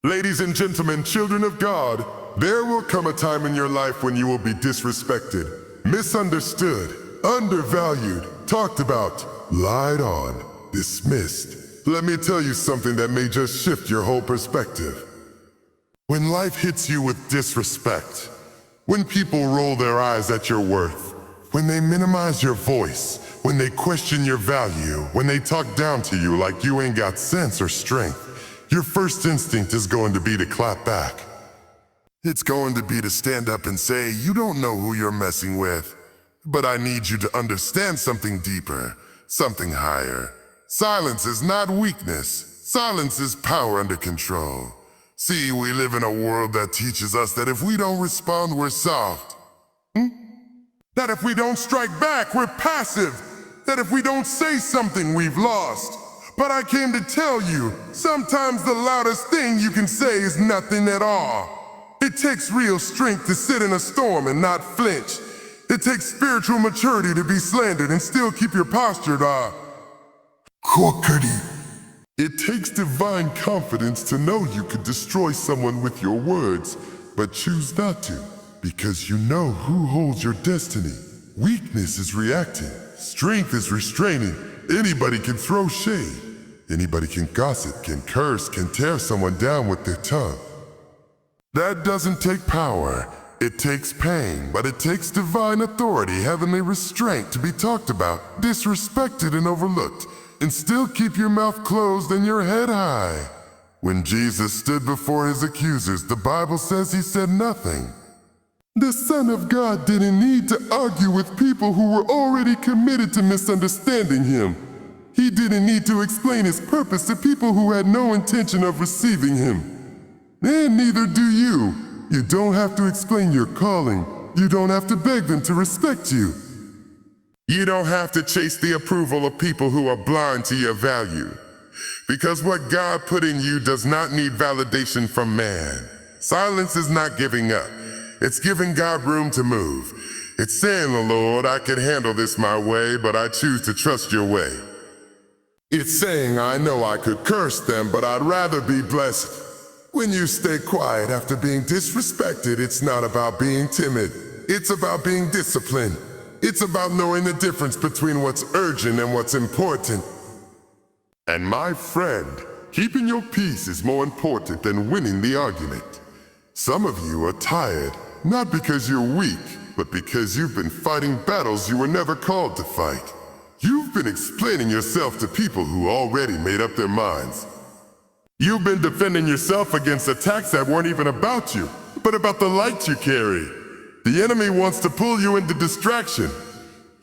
Ladies and gentlemen, children of God, there will come a time in your life when you will be disrespected, misunderstood, undervalued, talked about, lied on, dismissed. Let me tell you something that may just shift your whole perspective. When life hits you with disrespect, when people roll their eyes at your worth, when they minimize your voice, when they question your value, when they talk down to you like you ain't got sense or strength, your first instinct is going to be to clap back. It's going to be to stand up and say, you don't know who you're messing with, but I need you to understand something deeper, something higher. Silence is not weakness. Silence is power under control. See, we live in a world that teaches us that if we don't respond, we're soft. That if we don't strike back, we're passive. That if we don't say something, we've lost. But I came to tell you, sometimes the loudest thing you can say is nothing at all. It takes real strength to sit in a storm and not flinch. It takes spiritual maturity to be slandered and still keep your posture crookedy. It takes divine confidence to know you could destroy someone with your words, but choose not to, because you know who holds your destiny. Weakness is reacting. Strength is restraining. Anybody can throw shade. Anybody can gossip, can curse, can tear someone down with their tongue. That doesn't take power. It takes pain, but it takes divine authority, heavenly restraint to be talked about, disrespected and overlooked, and still keep your mouth closed and your head high. When Jesus stood before his accusers, the Bible says he said nothing. The Son of God didn't need to argue with people who were already committed to misunderstanding him. He didn't need to explain his purpose to people who had no intention of receiving him. And neither do you. You don't have to explain your calling. You don't have to beg them to respect you. You don't have to chase the approval of people who are blind to your value. Because what God put in you does not need validation from man. Silence is not giving up. It's giving God room to move. It's saying, "Oh Lord, I can handle this my way, but I choose to trust your way." It's saying, "I know I could curse them, but I'd rather be blessed." When you stay quiet after being disrespected, it's not about being timid. It's about being disciplined. It's about knowing the difference between what's urgent and what's important. And my friend, keeping your peace is more important than winning the argument. Some of you are tired, not because you're weak, but because you've been fighting battles you were never called to fight. You've been explaining yourself to people who already made up their minds. You've been defending yourself against attacks that weren't even about you, but about the light you carry. The enemy wants to pull you into distraction.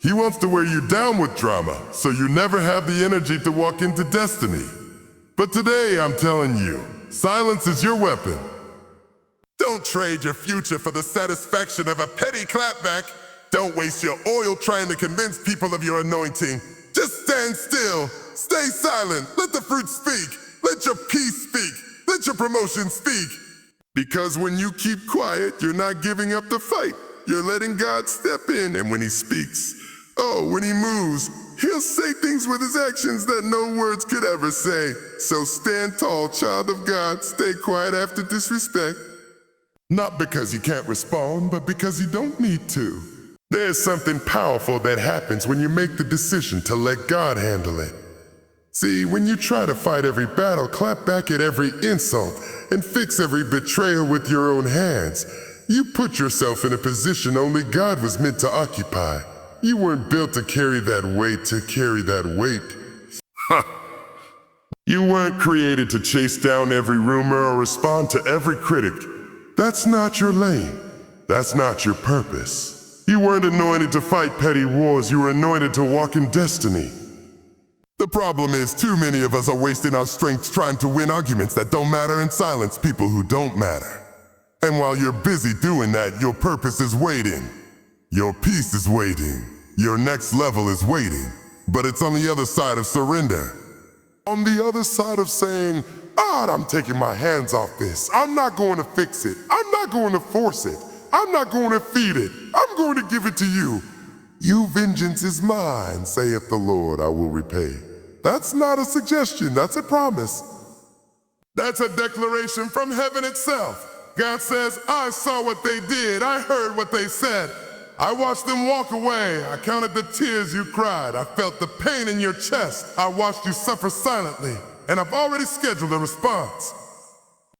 He wants to wear you down with drama, so you never have the energy to walk into destiny. But today, I'm telling you, silence is your weapon. Don't trade your future for the satisfaction of a petty clapback. Don't waste your oil trying to convince people of your anointing. Just stand still. Stay silent. Let the fruit speak. Let your peace speak. Let your promotion speak. Because when you keep quiet, you're not giving up the fight. You're letting God step in, and when he speaks, when he moves, he'll say things with his actions that no words could ever say. So stand tall, child of God. Stay quiet after disrespect. Not because you can't respond, but because you don't need to. There's something powerful that happens when you make the decision to let God handle it. See, when you try to fight every battle, clap back at every insult, and fix every betrayal with your own hands, you put yourself in a position only God was meant to occupy. You weren't built to carry that weight. You weren't created to chase down every rumor or respond to every critic. That's not your lane. That's not your purpose. You weren't anointed to fight petty wars. You were anointed to walk in destiny. The problem is too many of us are wasting our strength trying to win arguments that don't matter and silence people who don't matter. And while you're busy doing that, your purpose is waiting. Your peace is waiting. Your next level is waiting. But it's on the other side of surrender. On the other side of saying, God, I'm taking my hands off this. I'm not going to fix it. I'm not going to force it. I'm not going to feed it. I'm going to give it to you. You vengeance is mine, saith the Lord, I will repay. That's not a suggestion, that's a promise. That's a declaration from heaven itself. God says, I saw what they did. I heard what they said. I watched them walk away. I counted the tears you cried. I felt the pain in your chest. I watched you suffer silently. And I've already scheduled a response.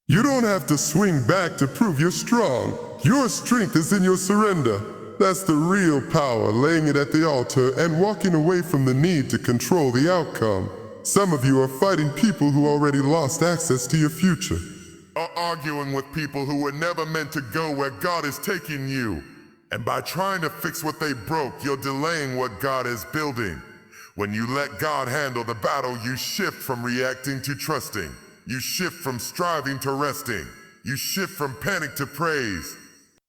You don't have to swing back to prove you're strong. Your strength is in your surrender. That's the real power, laying it at the altar and walking away from the need to control the outcome. Some of you are fighting people who already lost access to your future. Or arguing with people who were never meant to go where God is taking you. And by trying to fix what they broke, you're delaying what God is building. When you let God handle the battle, you shift from reacting to trusting. You shift from striving to resting. You shift from panic to praise.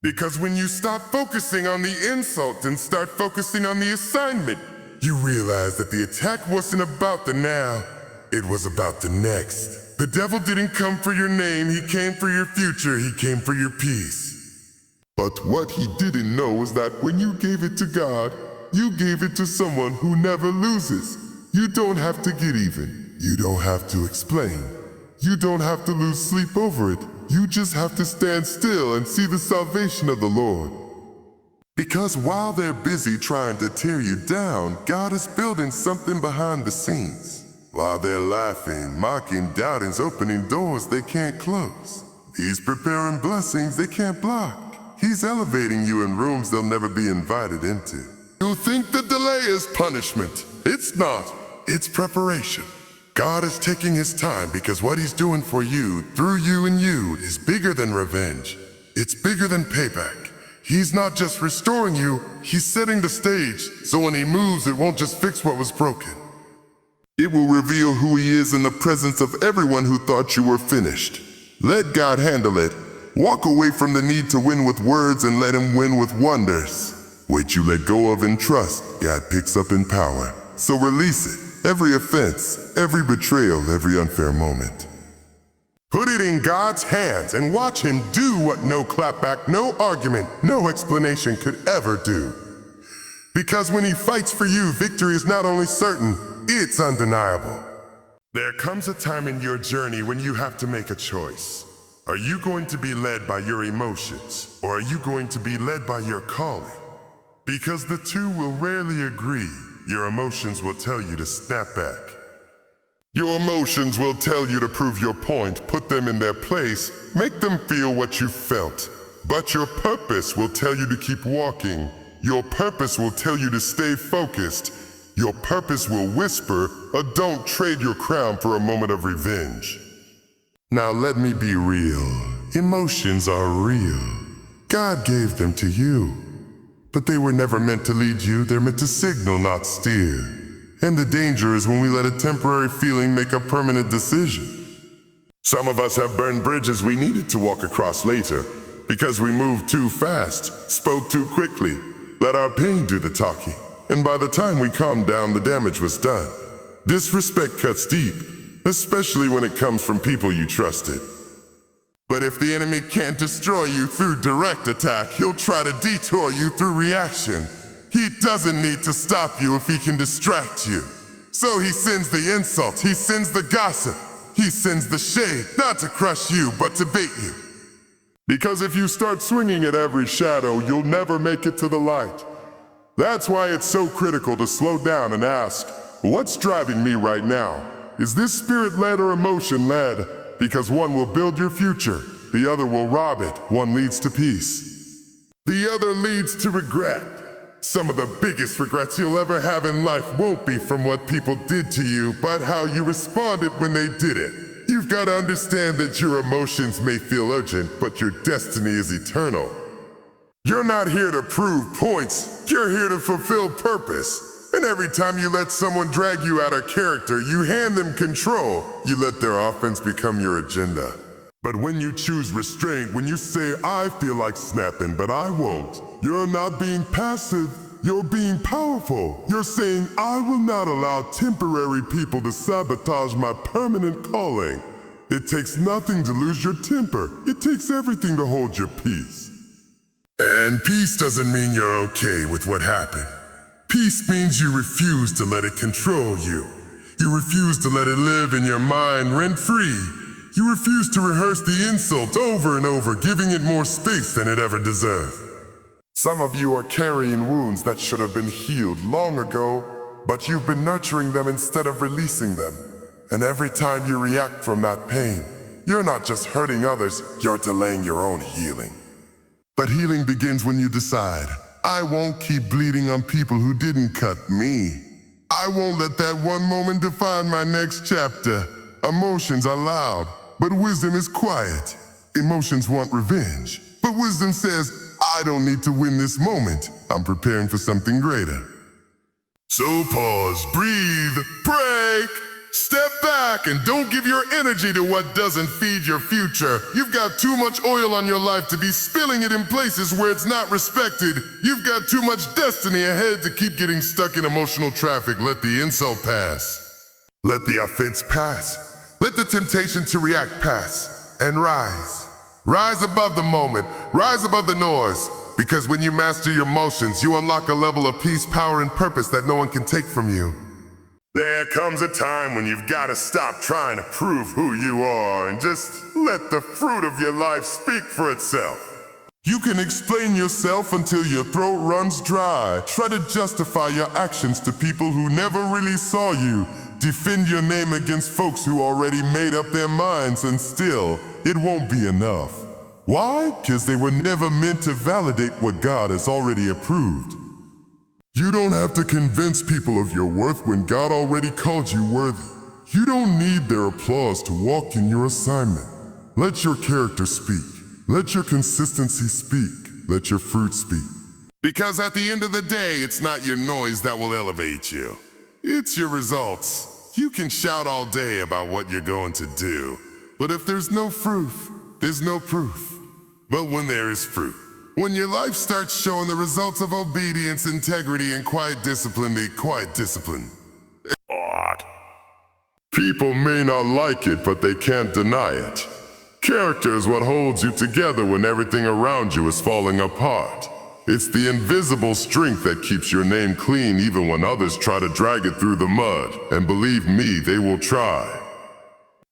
Because when you stop focusing on the insult and start focusing on the assignment, you realize that the attack wasn't about the now, it was about the next. The devil didn't come for your name, he came for your future, he came for your peace. But what he didn't know is that when you gave it to God, you gave it to someone who never loses. You don't have to get even. You don't have to explain. You don't have to lose sleep over it. You just have to stand still and see the salvation of the Lord. Because while they're busy trying to tear you down, God is building something behind the scenes. While they're laughing, mocking, doubting, opening doors they can't close. He's preparing blessings they can't block. He's elevating you in rooms they'll never be invited into. You think the delay is punishment. It's not. It's preparation. God is taking his time because what he's doing for you, through you and you, is bigger than revenge. It's bigger than payback. He's not just restoring you, he's setting the stage, so when he moves, it won't just fix what was broken. It will reveal who he is in the presence of everyone who thought you were finished. Let God handle it. Walk away from the need to win with words and let him win with wonders. What you let go of in trust, God picks up in power. So release it. Every offense, every betrayal, every unfair moment. Put it in God's hands and watch him do what no clapback, no argument, no explanation could ever do. Because when he fights for you, victory is not only certain, it's undeniable. There comes a time in your journey when you have to make a choice. Are you going to be led by your emotions, or are you going to be led by your calling? Because the two will rarely agree. Your emotions will tell you to snap back. Your emotions will tell you to prove your point, put them in their place, make them feel what you felt. But your purpose will tell you to keep walking. Your purpose will tell you to stay focused. Your purpose will whisper, don't trade your crown for a moment of revenge. Now let me be real. Emotions are real. God gave them to you. But they were never meant to lead you, they're meant to signal, not steer. And the danger is when we let a temporary feeling make a permanent decision. Some of us have burned bridges we needed to walk across later, because we moved too fast, spoke too quickly, let our pain do the talking. And by the time we calmed down, the damage was done. Disrespect cuts deep, especially when it comes from people you trusted. But if the enemy can't destroy you through direct attack, he'll try to detour you through reaction. He doesn't need to stop you if he can distract you. So he sends the insult, he sends the gossip, he sends the shade, not to crush you, but to bait you. Because if you start swinging at every shadow, you'll never make it to the light. That's why it's so critical to slow down and ask, what's driving me right now? Is this spirit-led or emotion-led? Because one will build your future, the other will rob it. One leads to peace, the other leads to regret. Some of the biggest regrets you'll ever have in life won't be from what people did to you, but how you responded when they did it. You've got to understand that your emotions may feel urgent, but your destiny is eternal. You're not here to prove points, you're here to fulfill purpose. And every time you let someone drag you out of character, you hand them control. You let their offense become your agenda. But when you choose restraint, when you say, I feel like snapping, but I won't, you're not being passive, you're being powerful. You're saying, I will not allow temporary people to sabotage my permanent calling. It takes nothing to lose your temper. It takes everything to hold your peace. And peace doesn't mean you're okay with what happened. Peace means you refuse to let it control you. You refuse to let it live in your mind rent-free. You refuse to rehearse the insult over and over, giving it more space than it ever deserved. Some of you are carrying wounds that should have been healed long ago, but you've been nurturing them instead of releasing them. And every time you react from that pain, you're not just hurting others, you're delaying your own healing. But healing begins when you decide, I won't keep bleeding on people who didn't cut me. I won't let that one moment define my next chapter. Emotions are loud, but wisdom is quiet. Emotions want revenge, but wisdom says, I don't need to win this moment. I'm preparing for something greater. So pause, breathe, break, step back, and don't give your energy to what doesn't feed your future. You've got too much oil on your life to be spilling it in places where it's not respected. You've got too much destiny ahead to keep getting stuck in emotional traffic. Let the insult pass. Let the offense pass. Let the temptation to react pass and rise. Rise above the moment, rise above the noise, because when you master your emotions, you unlock a level of peace, power, and purpose that no one can take from you. There comes a time when you've got to stop trying to prove who you are and just let the fruit of your life speak for itself. You can explain yourself until your throat runs dry. Try to justify your actions to people who never really saw you. Defend your name against folks who already made up their minds, and still, it won't be enough. Why? Because they were never meant to validate what God has already approved. You don't have to convince people of your worth when God already called you worthy. You don't need their applause to walk in your assignment. Let your character speak. Let your consistency speak. Let your fruit speak. Because at the end of the day, it's not your noise that will elevate you. It's your results. You can shout all day about what you're going to do, but if there's no fruit, there's no proof. But when there is fruit, when your life starts showing the results of obedience, integrity, and quiet discipline, people may not like it, but they can't deny it. Character is what holds you together when everything around you is falling apart. It's the invisible strength that keeps your name clean even when others try to drag it through the mud. And believe me, they will try.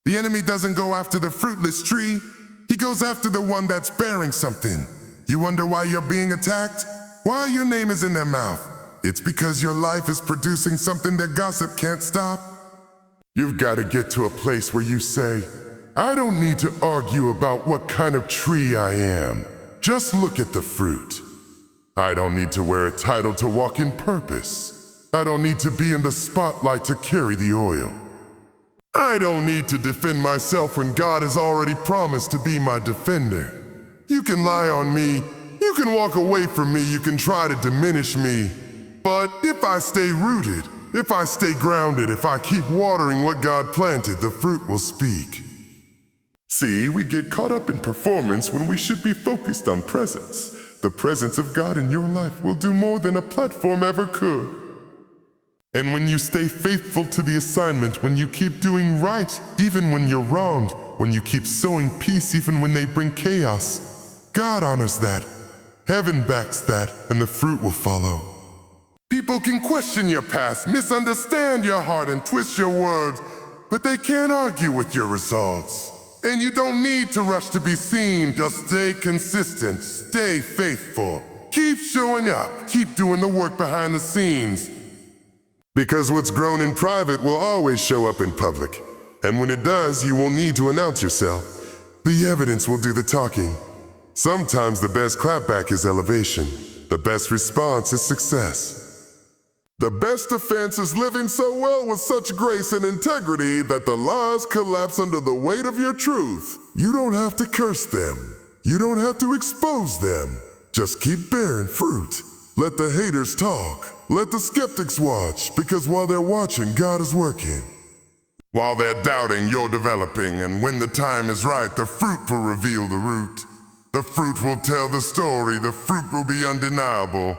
The enemy doesn't go after the fruitless tree. He goes after the one that's bearing something. You wonder why you're being attacked? Why your name is in their mouth? It's because your life is producing something that gossip can't stop. You've got to get to a place where you say, I don't need to argue about what kind of tree I am. Just look at the fruit. I don't need to wear a title to walk in purpose. I don't need to be in the spotlight to carry the oil. I don't need to defend myself when God has already promised to be my defender. You can lie on me, you can walk away from me, you can try to diminish me. But if I stay rooted, if I stay grounded, if I keep watering what God planted, the fruit will speak. See, we get caught up in performance when we should be focused on presence. The presence of God in your life will do more than a platform ever could. And when you stay faithful to the assignment, when you keep doing right, even when you're wronged, when you keep sowing peace even when they bring chaos, God honors that. Heaven backs that, and the fruit will follow. People can question your past, misunderstand your heart, and twist your words, but they can't argue with your results. And you don't need to rush to be seen. Just stay consistent, stay faithful. Keep showing up, keep doing the work behind the scenes. Because what's grown in private will always show up in public. And when it does, you won't need to announce yourself. The evidence will do the talking. Sometimes the best clapback is elevation. The best response is success. The best defense is living so well with such grace and integrity that the lies collapse under the weight of your truth. You don't have to curse them. You don't have to expose them. Just keep bearing fruit. Let the haters talk. Let the skeptics watch, because while they're watching, God is working. While they're doubting, you're developing, and when the time is right, the fruit will reveal the root. The fruit will tell the story, the fruit will be undeniable.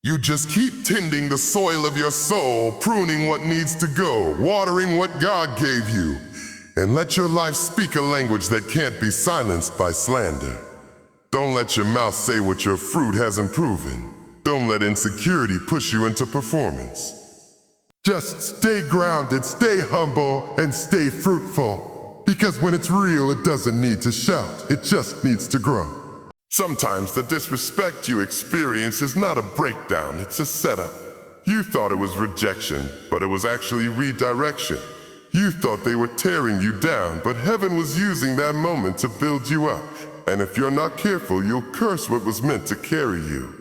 You just keep tending the soil of your soul, pruning what needs to go, watering what God gave you, and let your life speak a language that can't be silenced by slander. Don't let your mouth say what your fruit hasn't proven. Don't let insecurity push you into performance. Just stay grounded, stay humble, and stay fruitful. Because when it's real, it doesn't need to shout, it just needs to grow. Sometimes the disrespect you experience is not a breakdown, it's a setup. You thought it was rejection, but it was actually redirection. You thought they were tearing you down, but heaven was using that moment to build you up. And if you're not careful, you'll curse what was meant to carry you.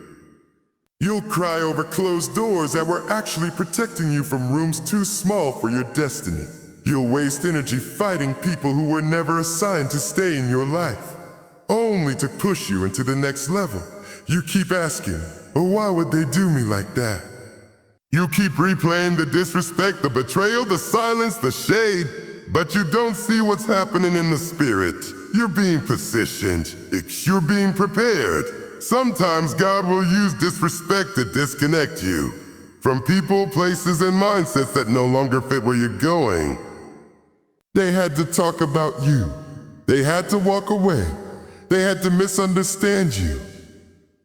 You'll cry over closed doors that were actually protecting you from rooms too small for your destiny. You'll waste energy fighting people who were never assigned to stay in your life, only to push you into the next level. You keep asking, oh, why would they do me like that? You keep replaying the disrespect, the betrayal, the silence, the shade, but you don't see what's happening in the spirit. You're being positioned. You're being prepared. Sometimes God will use disrespect to disconnect you from people, places, and mindsets that no longer fit where you're going. They had to talk about you. They had to walk away. They had to misunderstand you.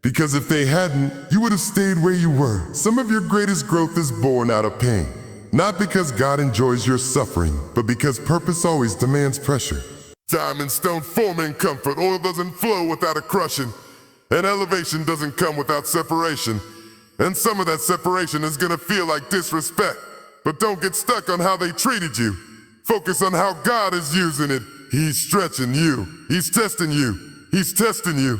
Because if they hadn't, you would have stayed where you were. Some of your greatest growth is born out of pain. Not because God enjoys your suffering, but because purpose always demands pressure. Diamonds don't form in comfort. Oil doesn't flow without a crushing. And elevation doesn't come without separation. And some of that separation is gonna feel like disrespect. But don't get stuck on how they treated you. Focus on how God is using it. He's stretching you. He's testing you. He's testing you.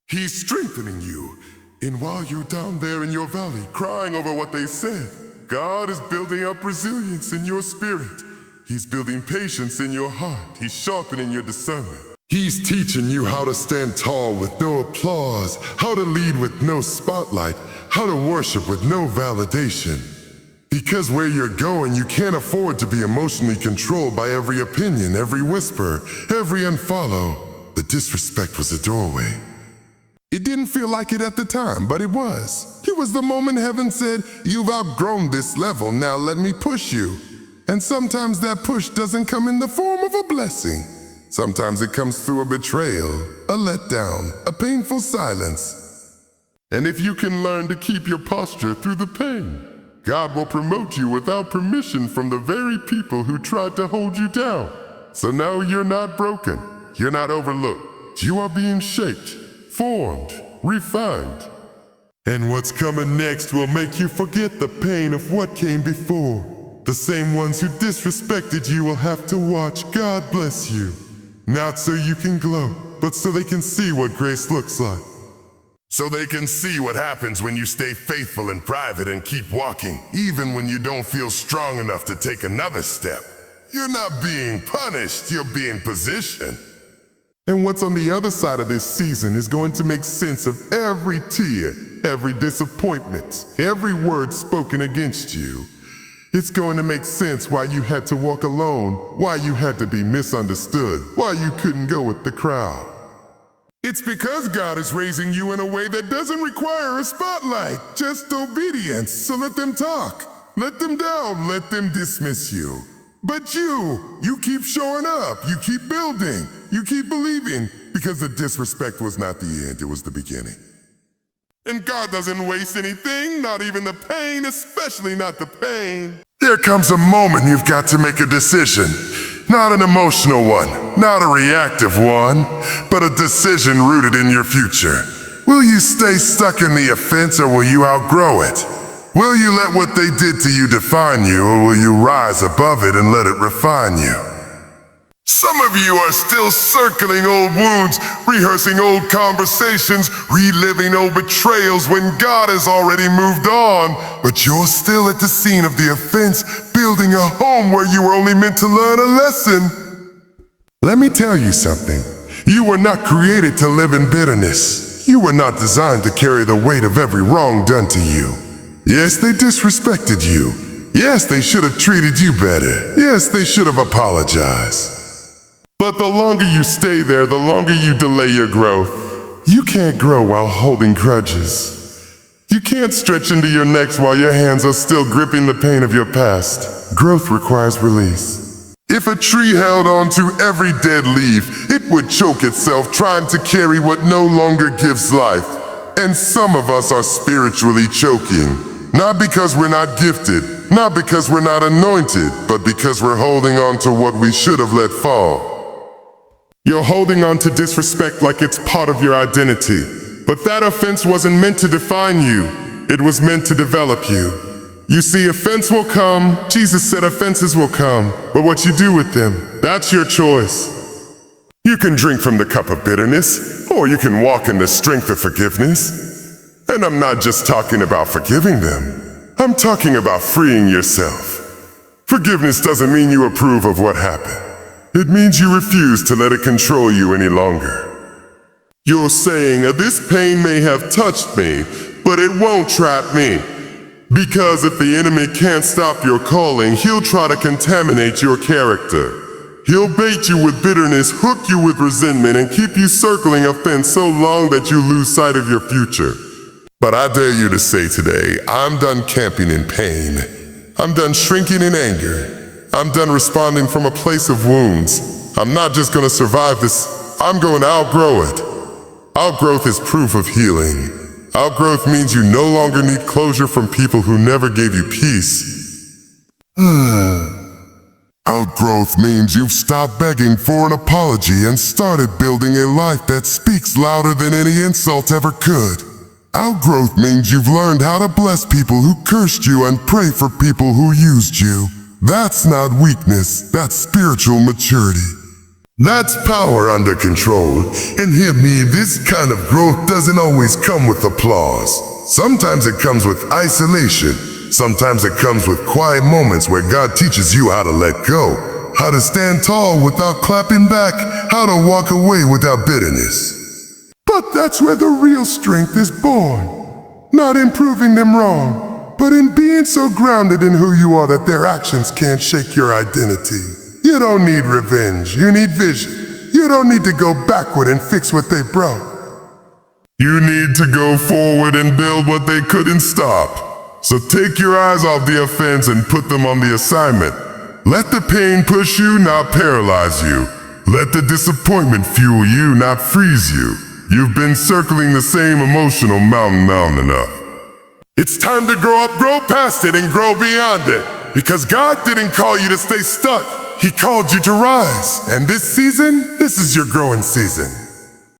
He's strengthening you. And while you're down there in your valley crying over what they said, God is building up resilience in your spirit. He's building patience in your heart. He's sharpening your discernment. He's teaching you how to stand tall with no applause, how to lead with no spotlight, how to worship with no validation. Because where you're going, you can't afford to be emotionally controlled by every opinion, every whisper, every unfollow. The disrespect was a doorway. It didn't feel like it at the time, but it was. It was the moment heaven said, you've outgrown this level, now let me push you. And sometimes that push doesn't come in the form of a blessing. Sometimes it comes through a betrayal, a letdown, a painful silence. And if you can learn to keep your posture through the pain, God will promote you without permission from the very people who tried to hold you down. So now you're not broken, you're not overlooked. You are being shaped, formed, refined. And what's coming next will make you forget the pain of what came before. The same ones who disrespected you will have to watch God bless you. Not so you can glow, but so they can see what grace looks like. So they can see what happens when you stay faithful in private and keep walking, even when you don't feel strong enough to take another step. You're not being punished, you're being positioned. And what's on the other side of this season is going to make sense of every tear, every disappointment, every word spoken against you. It's going to make sense why you had to walk alone, why you had to be misunderstood, why you couldn't go with the crowd. It's because God is raising you in a way that doesn't require a spotlight, just obedience. So let them talk, let them down, let them dismiss you. But you keep showing up, you keep building, you keep believing, because the disrespect was not the end, it was the beginning. And God doesn't waste anything, not even the pain, especially not the pain. There comes a moment you've got to make a decision. Not an emotional one, not a reactive one, but a decision rooted in your future. Will you stay stuck in the offense or will you outgrow it? Will you let what they did to you define you or will you rise above it and let it refine you? Some of you are still circling old wounds, rehearsing old conversations, reliving old betrayals when God has already moved on. But you're still at the scene of the offense, building a home where you were only meant to learn a lesson. Let me tell you something. You were not created to live in bitterness. You were not designed to carry the weight of every wrong done to you. Yes, they disrespected you. Yes, they should have treated you better. Yes, they should have apologized. But the longer you stay there, the longer you delay your growth. You can't grow while holding grudges. You can't stretch into your next while your hands are still gripping the pain of your past. Growth requires release. If a tree held on to every dead leaf, it would choke itself trying to carry what no longer gives life. And some of us are spiritually choking. Not because we're not gifted, not because we're not anointed, but because we're holding on to what we should have let fall. You're holding on to disrespect like it's part of your identity. But that offense wasn't meant to define you. It was meant to develop you. You see, offense will come. Jesus said offenses will come. But what you do with them, that's your choice. You can drink from the cup of bitterness, or you can walk in the strength of forgiveness. And I'm not just talking about forgiving them. I'm talking about freeing yourself. Forgiveness doesn't mean you approve of what happened. It means you refuse to let it control you any longer. You're saying, this pain may have touched me, but it won't trap me. Because if the enemy can't stop your calling, he'll try to contaminate your character. He'll bait you with bitterness, hook you with resentment, and keep you circling offense so long that you lose sight of your future. But I dare you to say today, I'm done camping in pain. I'm done shrinking in anger. I'm done responding from a place of wounds. I'm not just going to survive this, I'm going to outgrow it. Outgrowth is proof of healing. Outgrowth means you no longer need closure from people who never gave you peace. Outgrowth means you've stopped begging for an apology and started building a life that speaks louder than any insult ever could. Outgrowth means you've learned how to bless people who cursed you and pray for people who used you. That's not weakness, that's spiritual maturity. That's power under control. And hear me, this kind of growth doesn't always come with applause. Sometimes it comes with isolation. Sometimes it comes with quiet moments where God teaches you how to let go, how to stand tall without clapping back, how to walk away without bitterness. But that's where the real strength is born. Not in proving them wrong, but in being so grounded in who you are that their actions can't shake your identity. You don't need revenge, you need vision. You don't need to go backward and fix what they broke. You need to go forward and build what they couldn't stop. So take your eyes off the offense and put them on the assignment. Let the pain push you, not paralyze you. Let the disappointment fuel you, not freeze you. You've been circling the same emotional mountain long enough. It's time to grow up, grow past it, and grow beyond it. Because God didn't call you to stay stuck. He called you to rise. And this season, this is your growing season.